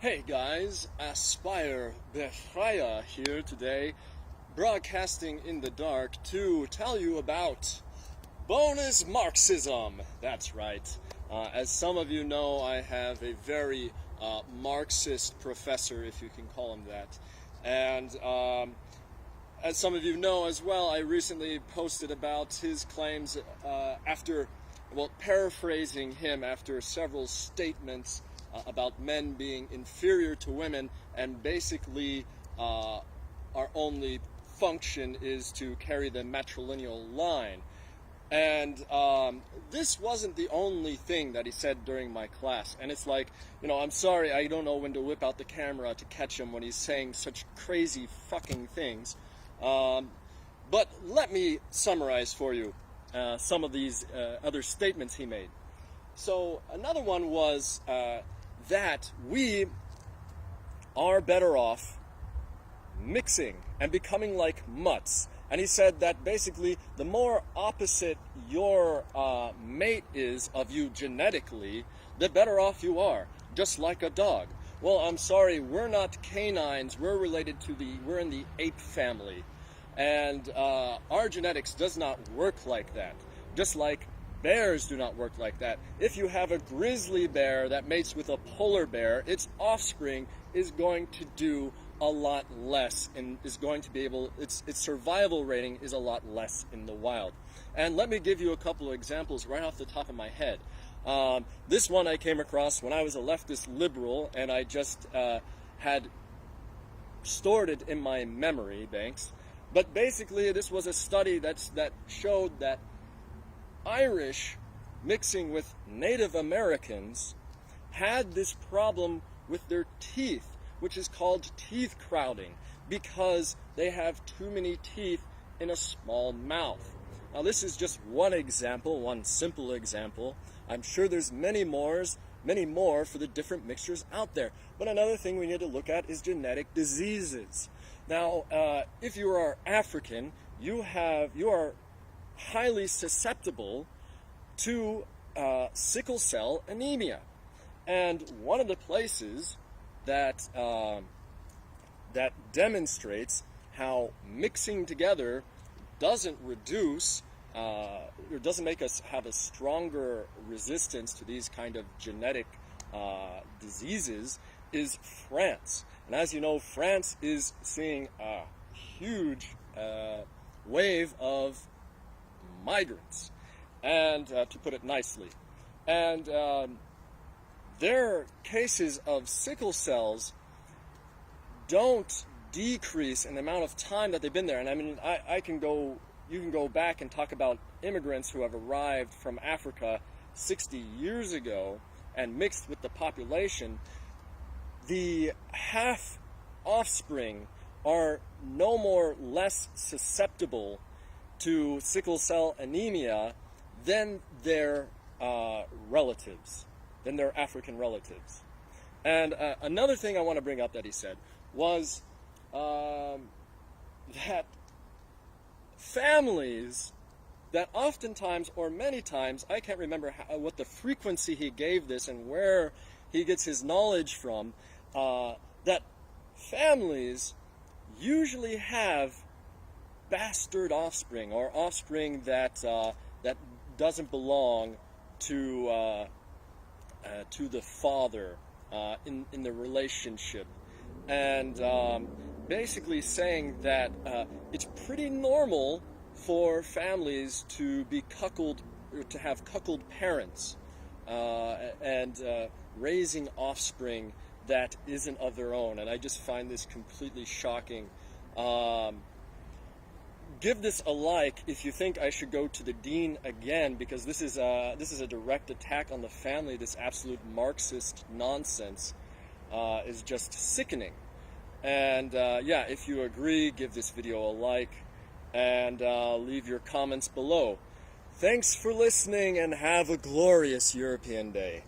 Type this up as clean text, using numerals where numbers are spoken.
Hey guys, Aspire Befraya here today, broadcasting in the dark to tell you about bonus Marxism. That's right. As some of you know, I have a very Marxist professor, if you can call him that. And as some of you know as well, I recently posted about his claims paraphrasing him after several statements about men being inferior to women, and basically our only function is to carry the matrilineal line. And this wasn't the only thing that he said during my class. And it's like, I'm sorry, I don't know when to whip out the camera to catch him when he's saying such crazy fucking things. But let me summarize for you some of these other statements he made. So another one was that we are better off mixing and becoming like mutts. And he said that basically the more opposite your mate is of you genetically, the better off you are, just like a dog. Well, I'm sorry, we're not canines, we're in the ape family. And our genetics does not work like that, just like bears do not work like that. If you have a grizzly bear that mates with a polar bear, its offspring is going to do a lot less and is going to be able, its survival rating is a lot less in the wild. And let me give you a couple of examples right off the top of my head. This one I came across when I was a leftist liberal, and I just had stored it in my memory banks. But basically this was a study that showed that Irish mixing with Native Americans had this problem with their teeth, which is called teeth crowding, because they have too many teeth in a small mouth. Now this is just one example, one simple example. I'm sure there's many more for the different mixtures out there. But another thing we need to look at is genetic diseases. Now, if you are African, you are highly susceptible to sickle cell anemia. And one of the places that demonstrates how mixing together doesn't reduce or doesn't make us have a stronger resistance to these kind of genetic diseases is France. And as you know, France is seeing a huge wave of migrants, and to put it nicely. And their cases of sickle cells don't decrease in the amount of time that they've been there. And I mean, you can go back and talk about immigrants who have arrived from Africa 60 years ago and mixed with the population. The half offspring are no more less susceptible to sickle cell anemia than their relatives, than their African relatives. And another thing I want to bring up that he said was that families that oftentimes, or many times, I can't remember what the frequency he gave this and where he gets his knowledge from, that families usually have bastard offspring, or offspring that doesn't belong to the father in the relationship, and basically saying that it's pretty normal for families to be cuckolded, or to have cuckold parents, and raising offspring that isn't of their own. And I just find this completely shocking. Give this a like if you think I should go to the dean again, because this is a direct attack on the family. This absolute Marxist nonsense is just sickening. And yeah, if you agree, give this video a like, and leave your comments below. Thanks for listening, and have a glorious European day.